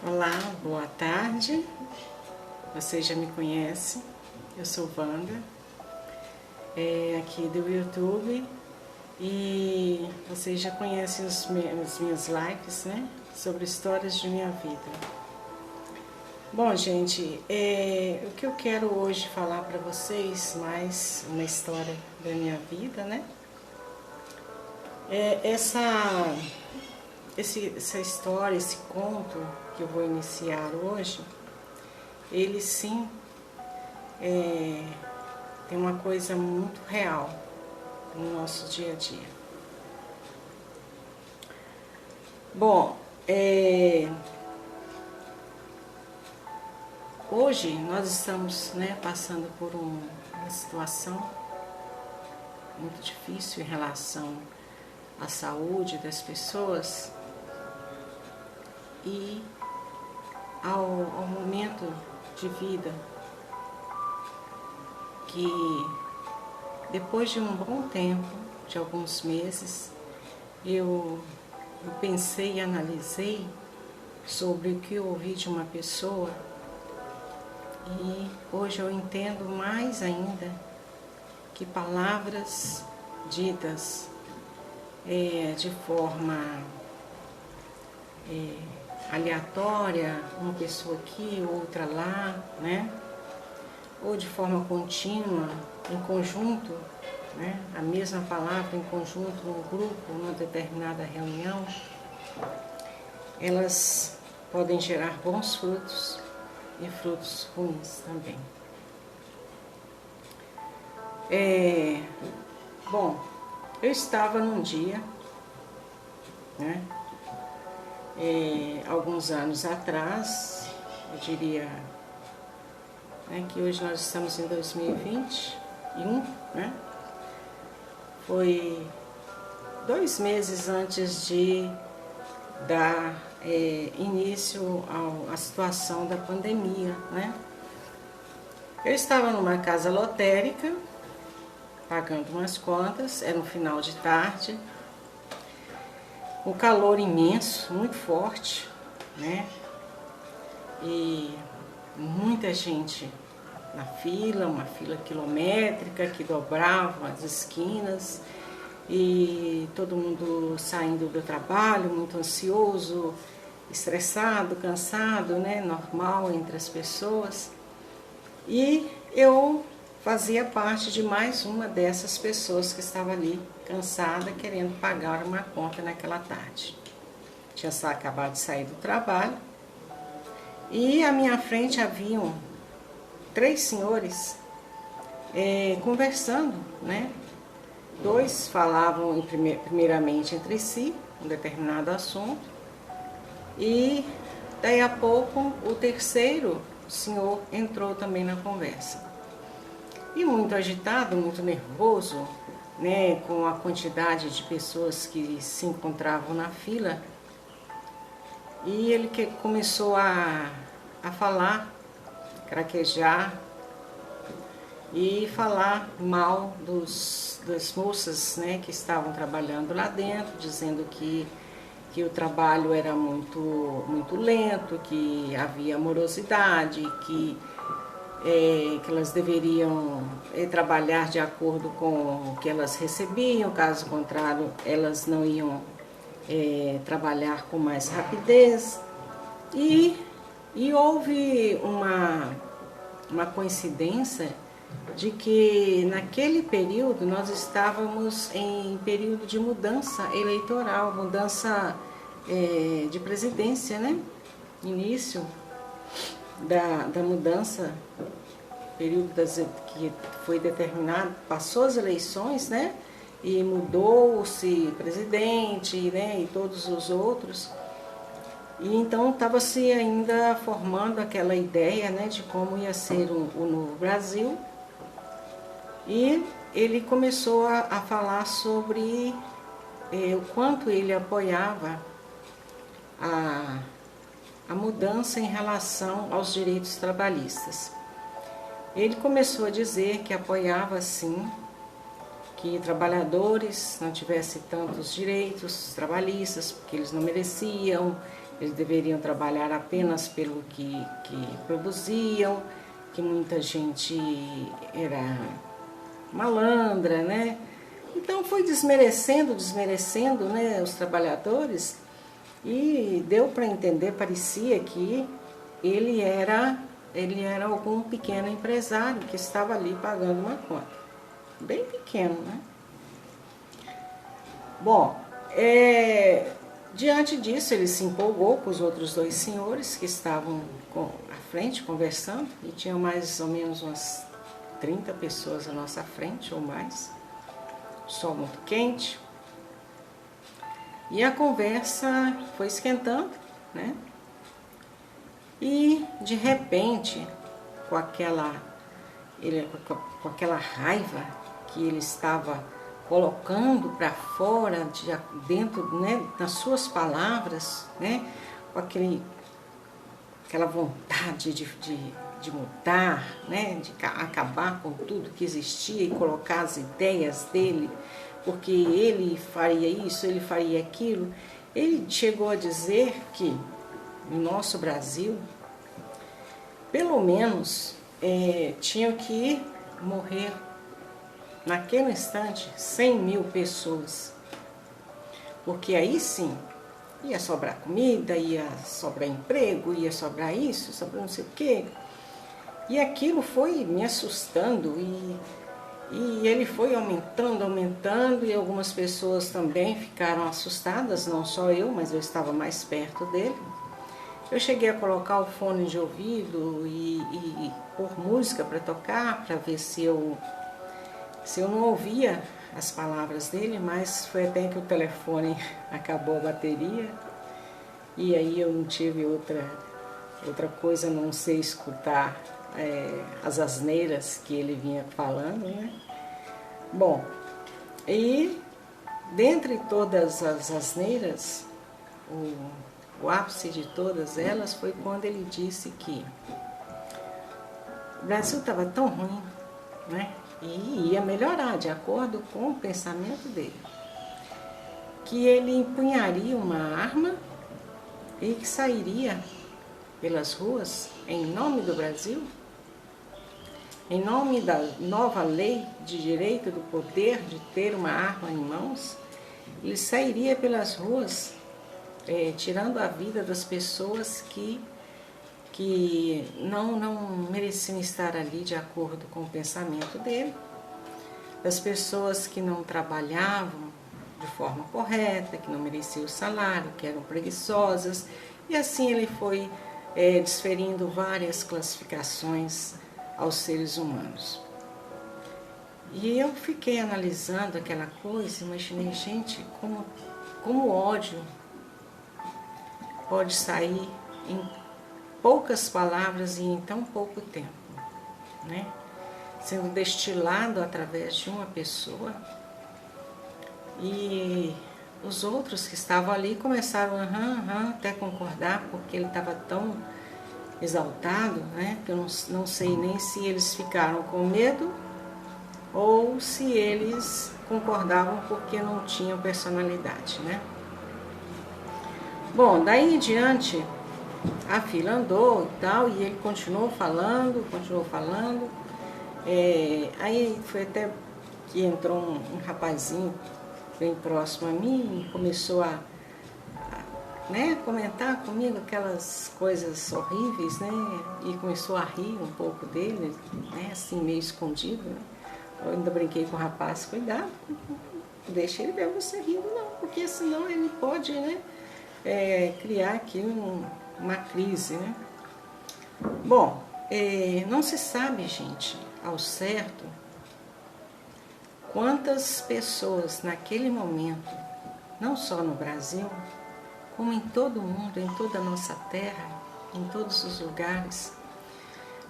Olá, boa tarde. Você já me conhece, eu sou Wanda, aqui do YouTube, e vocês já conhecem as minhas lives, né, sobre histórias de minha vida. Bom, gente, o que eu quero hoje falar para vocês, mais uma história da minha vida, né, essa história, esse conto que eu vou iniciar hoje, ele sim tem uma coisa muito real no nosso dia a dia. Bom, hoje nós estamos, né, passando por uma situação muito difícil em relação à saúde das pessoas e ao momento de vida que, depois de um bom tempo, de alguns meses, eu pensei e analisei sobre o que eu ouvi de uma pessoa, e hoje eu entendo mais ainda que palavras ditas de forma aleatória, uma pessoa aqui, outra lá, né? Ou de forma contínua, em conjunto, né? A mesma palavra em conjunto, num grupo, numa determinada reunião, elas podem gerar bons frutos e frutos ruins também. Bom, eu estava num dia, né, alguns anos atrás, eu diria, né, que hoje nós estamos em 2021, né? Foi 2 meses antes de dar início à situação da pandemia, né? Eu estava numa casa lotérica, pagando umas contas, era um final de tarde, o calor imenso, muito forte, né? E muita gente na fila, uma fila quilométrica que dobrava as esquinas, e todo mundo saindo do trabalho, muito ansioso, estressado, cansado, né? Normal entre as pessoas. E eu fazia parte de mais uma dessas pessoas que estava ali, cansada, querendo pagar uma conta naquela tarde. Tinha acabado de sair do trabalho, e à minha frente haviam 3 senhores conversando, né? 2 falavam primeiramente entre si um determinado assunto, e daí a pouco o terceiro senhor entrou também na conversa. E muito agitado, muito nervoso, né, com a quantidade de pessoas que se encontravam na fila, e ele começou a falar, craquejar e falar mal das moças, né, que estavam trabalhando lá dentro, dizendo que o trabalho era muito lento, que havia morosidade, que elas deveriam trabalhar de acordo com o que elas recebiam, caso contrário elas não iam trabalhar com mais rapidez. E houve uma coincidência de que naquele período nós estávamos em período de mudança eleitoral, mudança de presidência, né? Início da mudança, período que foi determinado, passou as eleições, né? E mudou-se presidente, né? E todos os outros. E então estava-se ainda formando aquela ideia, né, de como ia ser o novo Brasil. E ele começou a falar sobre o quanto ele apoiava a mudança em relação aos direitos trabalhistas. Ele começou a dizer que apoiava, sim, que trabalhadores não tivessem tantos direitos trabalhistas, porque eles não mereciam, eles deveriam trabalhar apenas pelo que produziam, que muita gente era malandra, né? Então foi desmerecendo, né, os trabalhadores, e deu para entender, parecia que ele era algum pequeno empresário que estava ali pagando uma conta. Bem pequeno, né? Bom, diante disso ele se empolgou com os outros dois senhores que estavam à frente conversando, e tinham mais ou menos umas 30 pessoas à nossa frente ou mais, sol muito quente, e a conversa foi esquentando, né? E de repente, com aquela raiva que ele estava colocando para fora, dentro, né, nas suas palavras, né, com aquela vontade de mudar, né, de acabar com tudo que existia e colocar as ideias dele, porque ele faria isso, ele faria aquilo. Ele chegou a dizer que no nosso Brasil, pelo menos, tinham que morrer naquele instante 100.000 pessoas, porque aí sim ia sobrar comida, ia sobrar emprego, ia sobrar isso, sobrar não sei o quê. E aquilo foi me assustando, e ele foi aumentando, e algumas pessoas também ficaram assustadas, não só eu, mas eu estava mais perto dele. Eu cheguei a colocar o fone de ouvido e pôr música para tocar, para ver se eu não ouvia as palavras dele, mas foi até que o telefone acabou a bateria, e aí eu não tive outra coisa a não ser escutar as asneiras que ele vinha falando, né? Bom, e dentre todas as asneiras, o ápice de todas elas foi quando ele disse que o Brasil estava tão ruim, né? E ia melhorar de acordo com o pensamento dele, que ele empunharia uma arma e que sairia pelas ruas em nome do Brasil, em nome da nova lei de direito do poder de ter uma arma em mãos. Ele sairia pelas ruas tirando a vida das pessoas que não mereciam estar ali de acordo com o pensamento dele, das pessoas que não trabalhavam de forma correta, que não mereciam o salário, que eram preguiçosas, e assim ele foi desferindo várias classificações aos seres humanos. E eu fiquei analisando aquela coisa, imaginei, gente, como o ódio pode sair em poucas palavras e em tão pouco tempo, né? Sendo destilado através de uma pessoa, e os outros que estavam ali começaram até concordar, porque ele estava tão exaltado, né? Que eu não sei nem se eles ficaram com medo ou se eles concordavam porque não tinham personalidade, né? Bom, daí em diante a fila andou e tal, e ele continuou falando. Aí foi até que entrou um rapazinho bem próximo a mim e começou a comentar comigo aquelas coisas horríveis, né? E começou a rir um pouco dele, né? Assim, meio escondido, né? Eu ainda brinquei com o rapaz, cuidado, não deixa ele ver você rindo não, porque senão ele pode, né, criar aqui uma crise, né? Bom, não se sabe, gente, ao certo, quantas pessoas naquele momento, não só no Brasil, como em todo o mundo, em toda a nossa terra, em todos os lugares,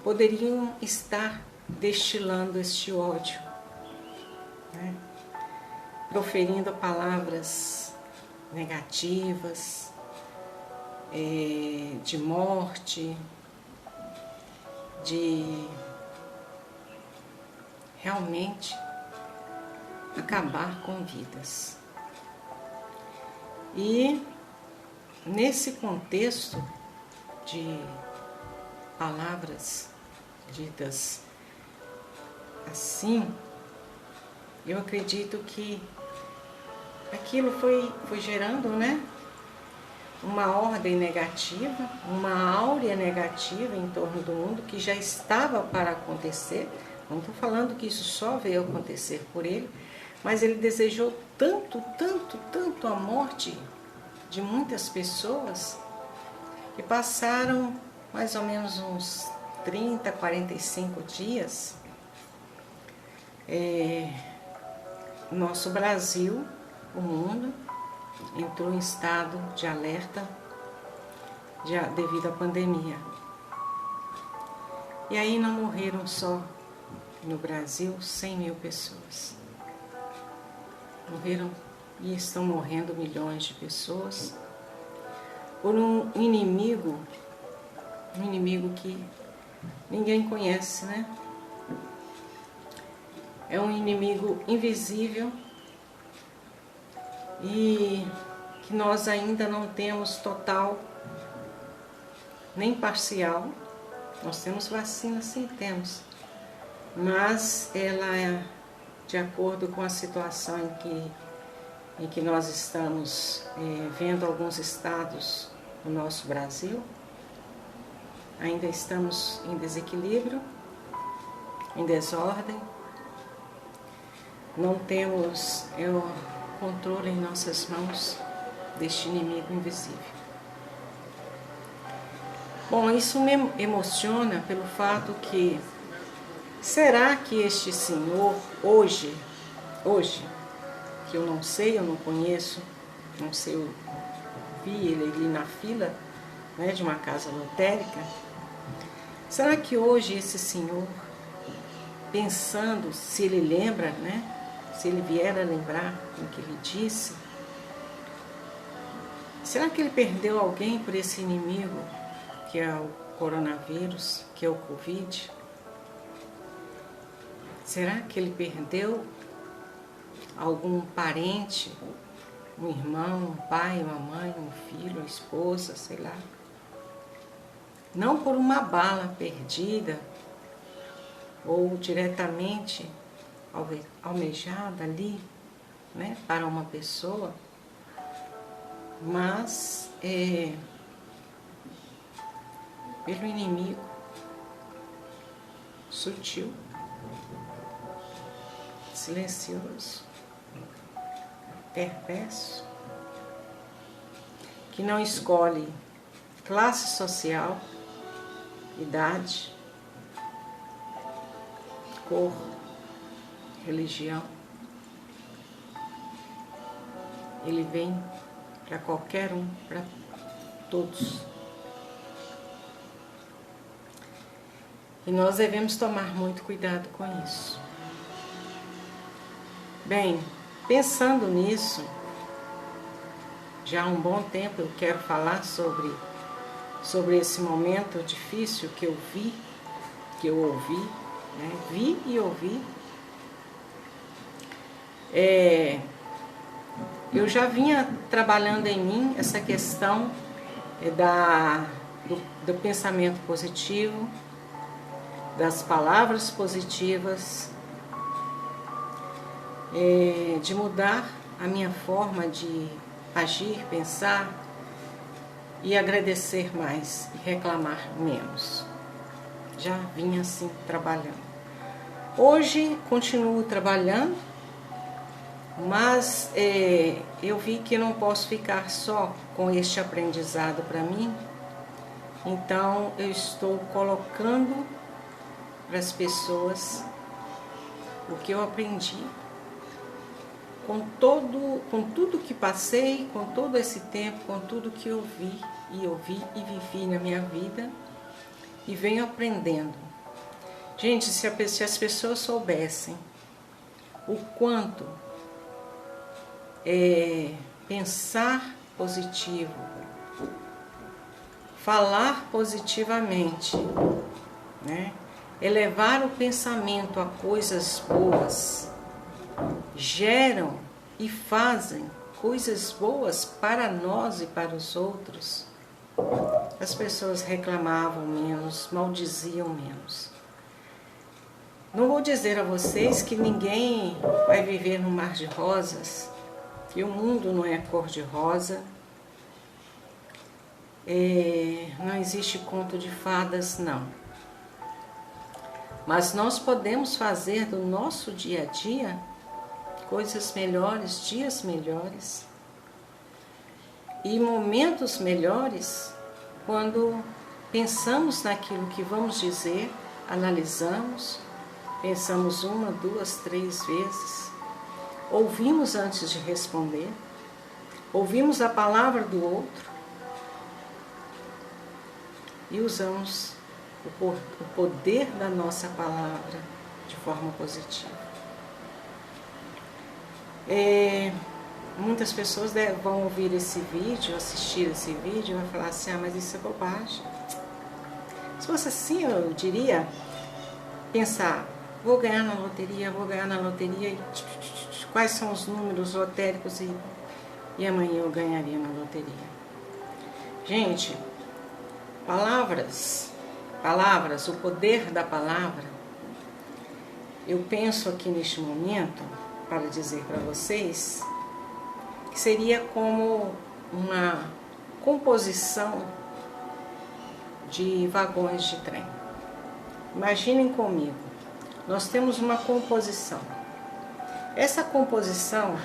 poderiam estar destilando este ódio, né? Proferindo palavras negativas, de morte, de realmente acabar com vidas. E nesse contexto de palavras ditas assim, eu acredito que aquilo foi gerando, né, uma ordem negativa, uma áurea negativa em torno do mundo que já estava para acontecer. Não estou falando que isso só veio acontecer por ele, mas ele desejou tanto, tanto, tanto a morte de muitas pessoas que passaram mais ou menos uns 30, 45 dias. Nosso Brasil, o mundo, entrou em estado de alerta devido à pandemia. E aí não morreram só no Brasil 100 mil pessoas. Morreram e estão morrendo milhões de pessoas por um inimigo que ninguém conhece, né? É um inimigo invisível e que nós ainda não temos total nem parcial. Nós temos vacina, sim, temos, mas ela é de acordo com a situação em que nós estamos vendo alguns estados do nosso Brasil. Ainda estamos em desequilíbrio, em desordem, não temos controle em nossas mãos deste inimigo invisível. Bom, isso me emociona pelo fato que, será que este senhor, hoje, que eu não conheço, não sei, eu vi ele ali na fila, né, de uma casa lotérica, será que hoje esse senhor, pensando, se ele lembra, né, se ele vier a lembrar o que ele disse, será que ele perdeu alguém por esse inimigo que é o coronavírus, que é o Covid? Será que ele perdeu algum parente, um irmão, um pai, uma mãe, um filho, uma esposa, sei lá? Não por uma bala perdida ou diretamente almejada ali, né, para uma pessoa, mas pelo inimigo sutil, silencioso, perverso, que não escolhe classe social, idade, cor, religião. Ele vem para qualquer um, para todos. E nós devemos tomar muito cuidado com isso. Bem, pensando nisso, já há um bom tempo eu quero falar sobre esse momento difícil que eu vi, que eu ouvi, né? Vi e ouvi. Eu já vinha trabalhando em mim essa questão do pensamento positivo, das palavras positivas, de mudar a minha forma de agir, pensar e agradecer mais e reclamar menos. Já vinha assim trabalhando. Hoje continuo trabalhando, mas eu vi que não posso ficar só com este aprendizado para mim, então eu estou colocando para as pessoas o que eu aprendi com tudo que passei, com todo esse tempo, com tudo que eu vi e ouvi e vivi na minha vida e venho aprendendo. Gente, se as pessoas soubessem o quanto pensar positivo, falar positivamente, né? Elevar o pensamento a coisas boas, geram e fazem coisas boas para nós e para os outros, as pessoas reclamavam menos, maldiziam menos. Não vou dizer a vocês que ninguém vai viver num mar de rosas, que o mundo não é cor-de-rosa, não existe conto de fadas, não. Mas nós podemos fazer do nosso dia a dia coisas melhores, dias melhores e momentos melhores quando pensamos naquilo que vamos dizer, analisamos, pensamos 1, 2, 3 vezes, ouvimos antes de responder, ouvimos a palavra do outro e usamos o poder da nossa palavra de forma positiva. Muitas pessoas vão ouvir esse vídeo, assistir esse vídeo e vão falar assim, mas isso é bobagem. Se fosse assim, eu diria, pensar, vou ganhar na loteria, e quais são os números lotéricos e amanhã eu ganharia na loteria. Gente, palavras, o poder da palavra, eu penso aqui neste momento, para dizer para vocês, que seria como uma composição de vagões de trem. Imaginem comigo, nós temos uma composição. Essa composição,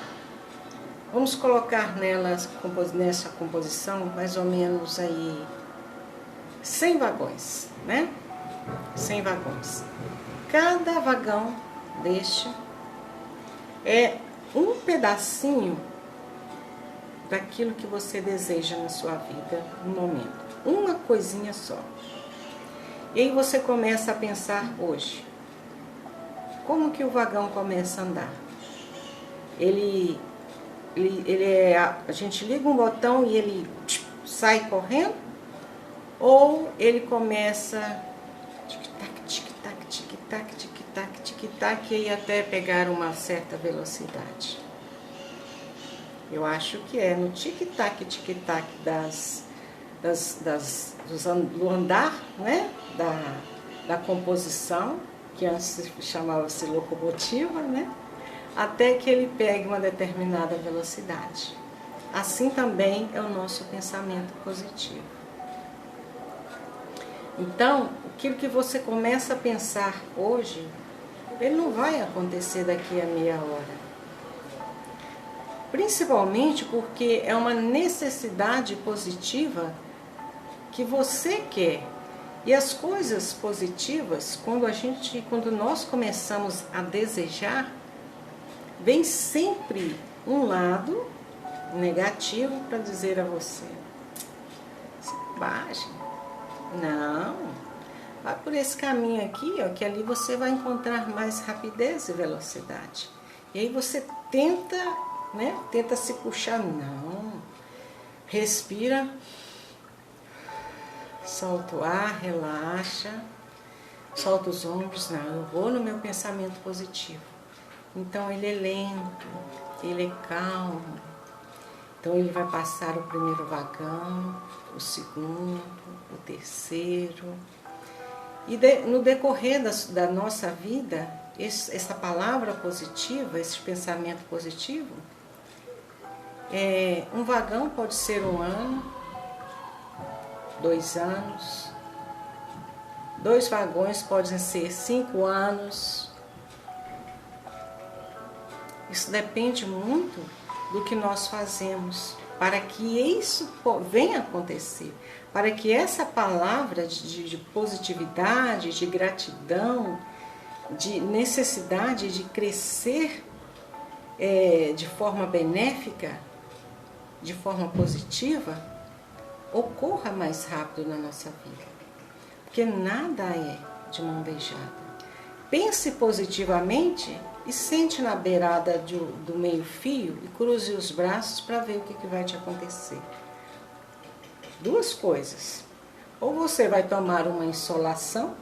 vamos colocar nessa composição mais ou menos aí 100 vagões, né? 100 vagões. Cada vagão deste é um pedacinho daquilo que você deseja na sua vida no momento. Uma coisinha só. E aí você começa a pensar hoje. Como que o vagão começa a andar? A gente liga um botão e ele sai correndo? Ou ele começa tic-tac, tic-tac, tic-tac, tic-tac, tic-tac, e até pegar uma certa velocidade? Eu acho que é no tic-tac, tic-tac do andar, né? Da composição, que antes chamava-se locomotiva, né? Até que ele pegue uma determinada velocidade. Assim também é o nosso pensamento positivo. Então, aquilo que você começa a pensar hoje, ele não vai acontecer daqui a meia hora. Principalmente porque é uma necessidade positiva que você quer. E as coisas positivas, quando nós começamos a desejar, vem sempre um lado negativo para dizer a você: baixe, não, vai por esse caminho aqui, ó, que ali você vai encontrar mais rapidez e velocidade. E aí você tenta se puxar, não, respira, solta o ar, relaxa, solta os ombros, não, eu vou no meu pensamento positivo. Então ele é lento, ele é calmo, então ele vai passar o primeiro vagão, o segundo, o terceiro, e no decorrer da nossa vida, essa palavra positiva, esse pensamento positivo, um vagão pode ser 1 ano, 2 anos, 2 vagões podem ser 5 anos. Isso depende muito do que nós fazemos para que isso venha acontecer, para que essa palavra de positividade, de gratidão, de necessidade de crescer de forma benéfica, de forma positiva, ocorra mais rápido na nossa vida. Porque nada é de mão beijada. Pense positivamente e sente na beirada do meio-fio e cruze os braços para ver o que vai te acontecer. 2 coisas. Ou você vai tomar uma insolação,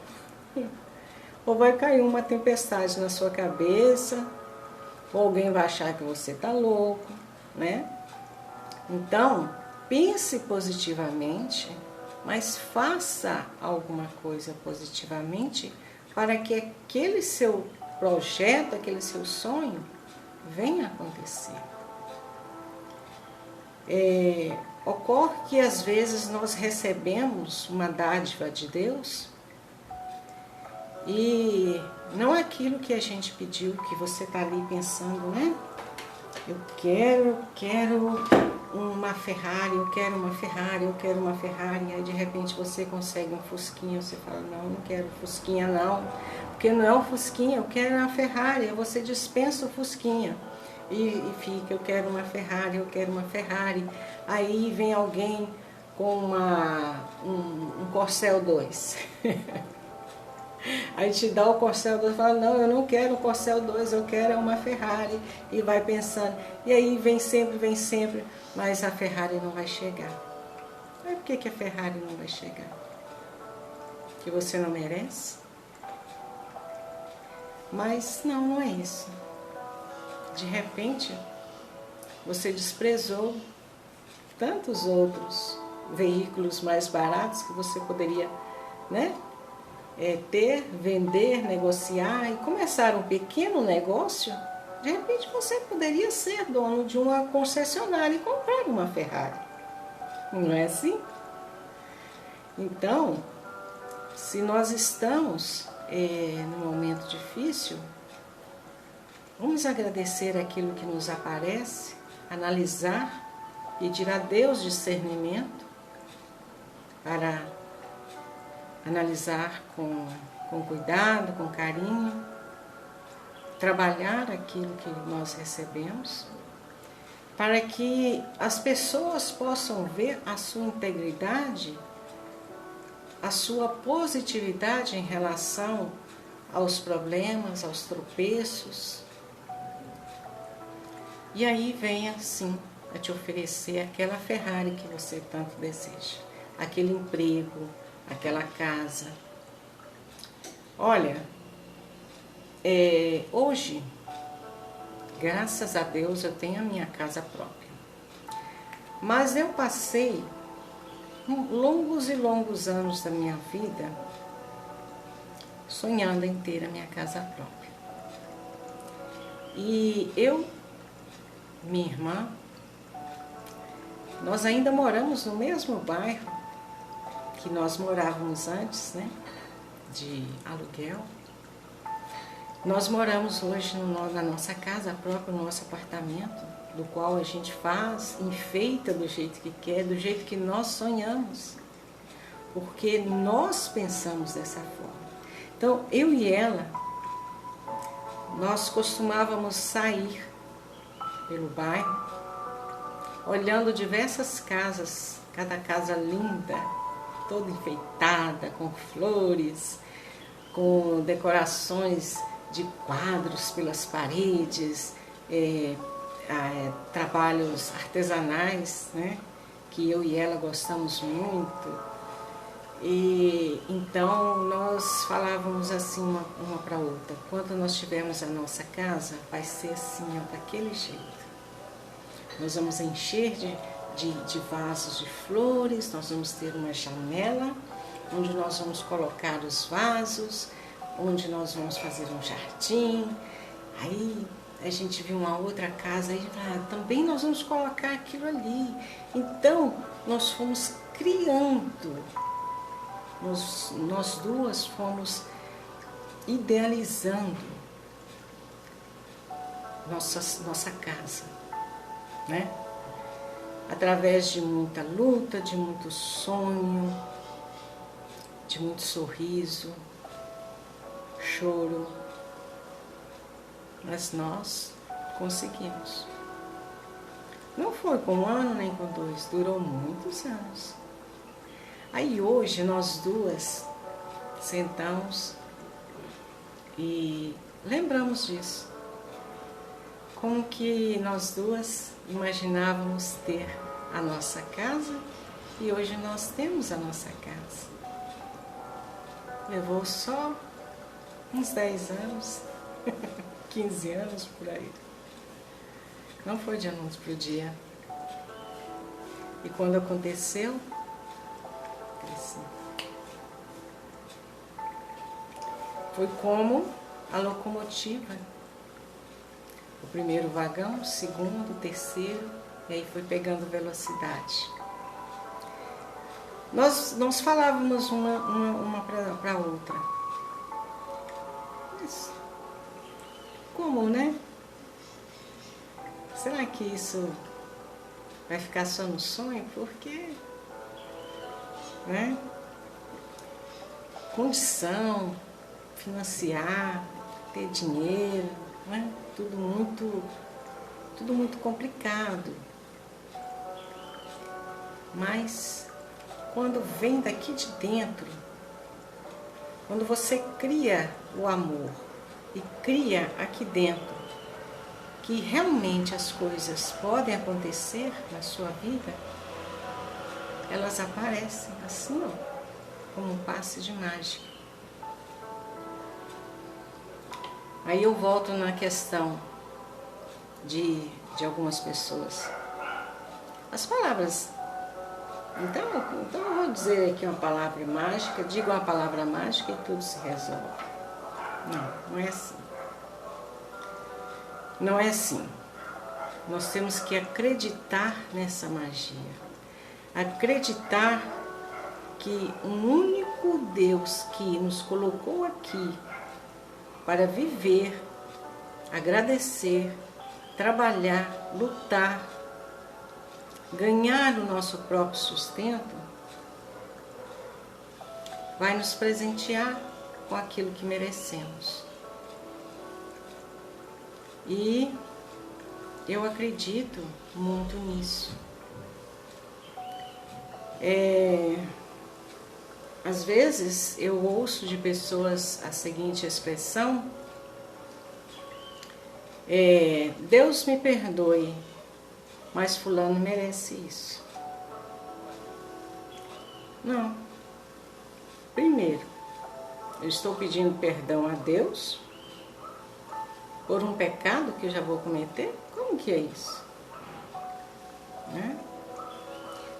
ou vai cair uma tempestade na sua cabeça, ou alguém vai achar que você está louco, né? Então, pense positivamente, mas faça alguma coisa positivamente para que aquele seu projeto, aquele seu sonho venha acontecer. Ocorre que às vezes nós recebemos uma dádiva de Deus e não é aquilo que a gente pediu, que você está ali pensando, né? Eu quero uma Ferrari, eu quero uma Ferrari, eu quero uma Ferrari. Aí de repente você consegue um Fusquinha, você fala, não quero Fusquinha não, porque não é um Fusquinha, eu quero uma Ferrari. Aí você dispensa o Fusquinha e fica, eu quero uma Ferrari, eu quero uma Ferrari. Aí vem alguém com um Corcel 2. Aí te dá o Corcel 2 e fala, não, eu não quero o Corcel 2, eu quero uma Ferrari. E vai pensando, e aí vem sempre, mas a Ferrari não vai chegar. Mas por que a Ferrari não vai chegar? Que você não merece? Mas não é isso. De repente, você desprezou tantos outros veículos mais baratos que você poderia, né? Ter, vender, negociar e começar um pequeno negócio. De repente você poderia ser dono de uma concessionária e comprar uma Ferrari. Não é assim? Então, se nós estamos num momento difícil, vamos agradecer aquilo que nos aparece, analisar, pedir a Deus discernimento para analisar com cuidado, com carinho, trabalhar aquilo que nós recebemos, para que as pessoas possam ver a sua integridade, a sua positividade em relação aos problemas, aos tropeços. E aí vem assim a te oferecer aquela Ferrari que você tanto deseja, aquele emprego, aquela casa. Olha, hoje, graças a Deus, eu tenho a minha casa própria. Mas eu passei longos e longos anos da minha vida sonhando em ter a minha casa própria. E eu, minha irmã, nós ainda moramos no mesmo bairro que nós morávamos antes, né, de aluguel. Nós moramos hoje na nossa casa própria, no nosso apartamento, do qual a gente faz, enfeita do jeito que quer, do jeito que nós sonhamos, porque nós pensamos dessa forma. Então, eu e ela, nós costumávamos sair pelo bairro, olhando diversas casas, cada casa linda, toda enfeitada, com flores, com decorações de quadros pelas paredes, trabalhos artesanais, né, que eu e ela gostamos muito. E então nós falávamos assim uma para outra, quando nós tivermos a nossa casa, vai ser assim, daquele jeito. Nós vamos encher de vasos de flores, nós vamos ter uma janela onde nós vamos colocar os vasos, onde nós vamos fazer um jardim. Aí a gente viu uma outra casa e também nós vamos colocar aquilo ali. Então nós fomos criando, nós duas fomos idealizando nossa casa, né? Através de muita luta, de muito sonho, de muito sorriso, choro, mas nós conseguimos. Não foi com 1 ano nem com 2, durou muitos anos. Aí hoje nós duas sentamos e lembramos disso. Como que nós duas imaginávamos ter a nossa casa e hoje nós temos a nossa casa. Levou só uns 10 anos, 15 anos por aí. Não foi de noite para o dia. E quando aconteceu, assim, foi como a locomotiva. O primeiro vagão, o segundo, o terceiro, e aí foi pegando velocidade. Nós falávamos uma para a outra. Mas como, né? Será que isso vai ficar só no sonho? Porque, né? Condição, financiar, ter dinheiro, né? Tudo muito complicado. Mas quando vem daqui de dentro, quando você cria o amor e cria aqui dentro que realmente as coisas podem acontecer na sua vida, elas aparecem assim, ó, como um passe de mágica. Aí eu volto na questão de algumas pessoas. As palavras. Então eu vou dizer aqui uma palavra mágica, digo uma palavra mágica e tudo se resolve. Não é assim. Não é assim. Nós temos que acreditar nessa magia. Acreditar que um único Deus que nos colocou aqui para viver, agradecer, trabalhar, lutar, ganhar o nosso próprio sustento, vai nos presentear com aquilo que merecemos. E eu acredito muito nisso. Às vezes eu ouço de pessoas a seguinte expressão: Deus me perdoe, mas fulano merece isso. Não. Primeiro, eu estou pedindo perdão a Deus por um pecado que eu já vou cometer? Como que é isso? Né?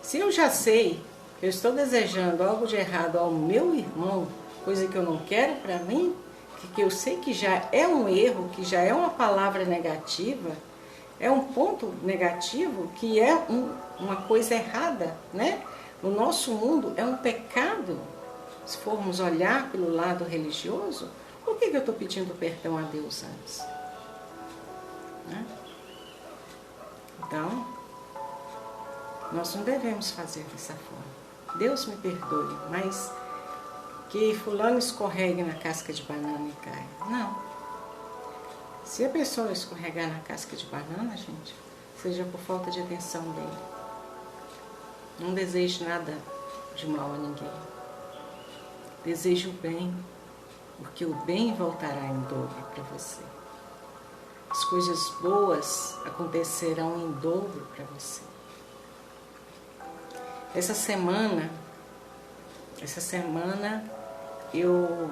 Se eu já sei que eu estou desejando algo de errado ao meu irmão, coisa que eu não quero para mim, que eu sei que já é um erro, que já é uma palavra negativa, é um ponto negativo, que é uma coisa errada, né? No nosso mundo é um pecado. Se formos olhar pelo lado religioso, por que eu estou pedindo perdão a Deus antes? Né? Então, nós não devemos fazer dessa forma. Deus me perdoe, mas que fulano escorregue na casca de banana e caia. Não. Se a pessoa escorregar na casca de banana, gente, seja por falta de atenção dele. Não deseje nada de mal a ninguém. Deseje o bem, porque o bem voltará em dobro para você. As coisas boas acontecerão em dobro para você. Essa semana eu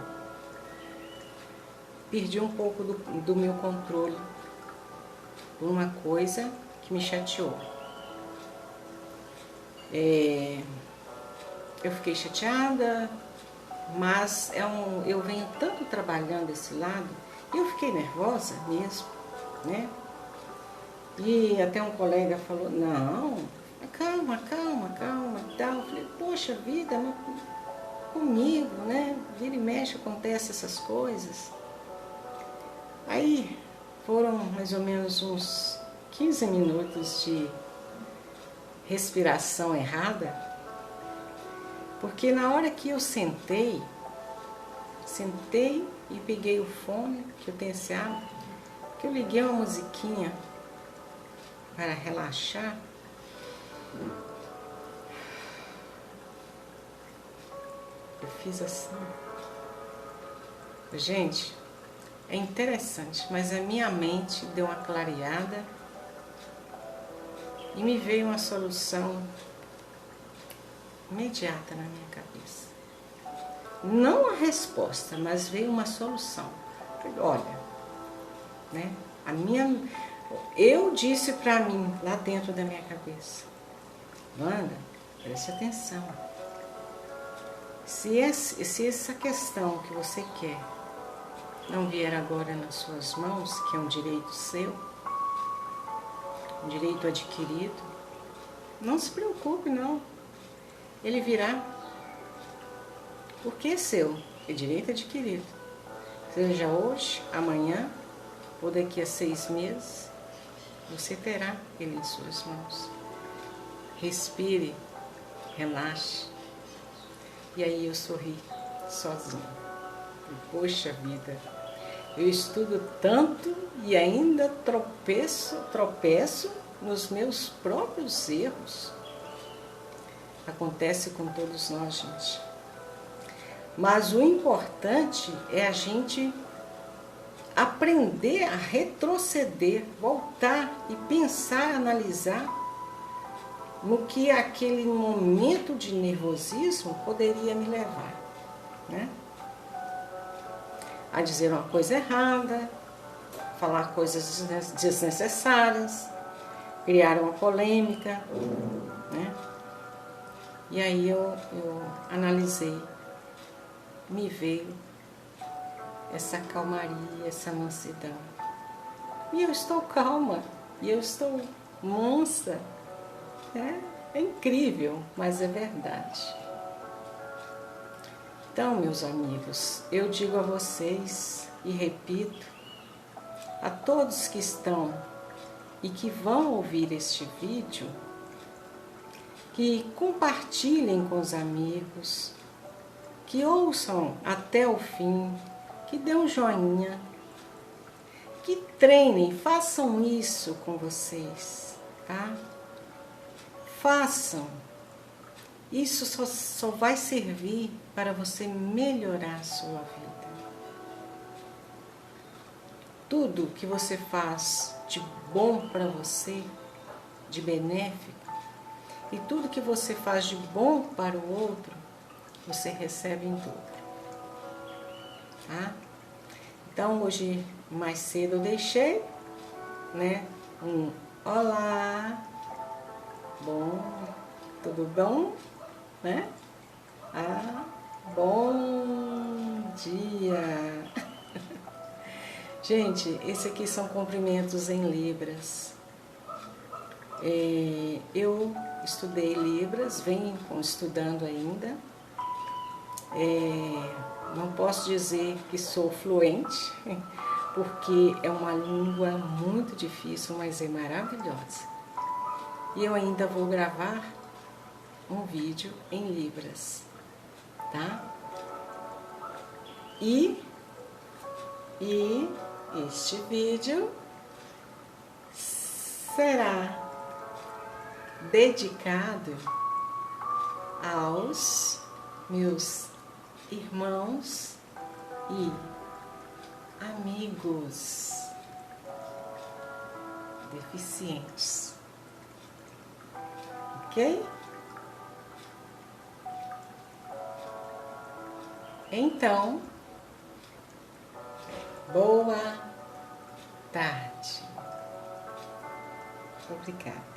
perdi um pouco do meu controle por uma coisa que me chateou. Eu fiquei chateada, mas eu venho tanto trabalhando esse lado, e eu fiquei nervosa mesmo, né? E até um colega falou: não, calma, e tal. Eu falei: poxa vida, mas comigo, né? Vira e mexe, acontece essas coisas. Aí foram mais ou menos uns 15 minutos de respiração errada, porque na hora que eu sentei e peguei o fone, que eu tenho esse hábito, que eu liguei uma musiquinha para relaxar, eu fiz assim. Gente, é interessante, mas a minha mente deu uma clareada e me veio uma solução imediata na minha cabeça. Não a resposta, mas veio uma solução. Olha, né? Eu disse para mim, lá dentro da minha cabeça: Wanda, preste atenção. Se essa questão que você quer não vier agora nas suas mãos, que é um direito seu, um direito adquirido, não se preocupe, não. Ele virá. Porque é seu, é direito adquirido. Seja hoje, amanhã ou daqui a 6 meses, você terá ele em suas mãos. Respire, relaxe. E aí eu sorri sozinho. Poxa vida, eu estudo tanto e ainda tropeço nos meus próprios erros. Acontece com todos nós, gente. Mas o importante é a gente aprender a retroceder, voltar e pensar, analisar no que aquele momento de nervosismo poderia me levar, né? A dizer uma coisa errada, falar coisas desnecessárias, criar uma polêmica, né? E aí eu analisei, me veio essa calmaria, essa mansidão. E eu estou calma, e eu estou mansa. É incrível, mas é verdade. Então, meus amigos, eu digo a vocês e repito, a todos que estão e que vão ouvir este vídeo, que compartilhem com os amigos, que ouçam até o fim, que dêem um joinha, que treinem, façam isso com vocês, tá? Façam. Isso só vai servir para você melhorar a sua vida. Tudo que você faz de bom para você, de benéfico, e tudo que você faz de bom para o outro, você recebe em dobro. Tá? Então, hoje, mais cedo eu deixei, né, um olá, bom, tudo bom, né? Bom dia. Gente, esse aqui são cumprimentos em Libras. Eu estudei Libras, venho estudando ainda. Não posso dizer que sou fluente, porque é uma língua muito difícil, mas é maravilhosa. E eu ainda vou gravar um vídeo em Libras, tá? E este vídeo será dedicado aos meus irmãos e amigos deficientes, ok? Então, boa tarde. Obrigada.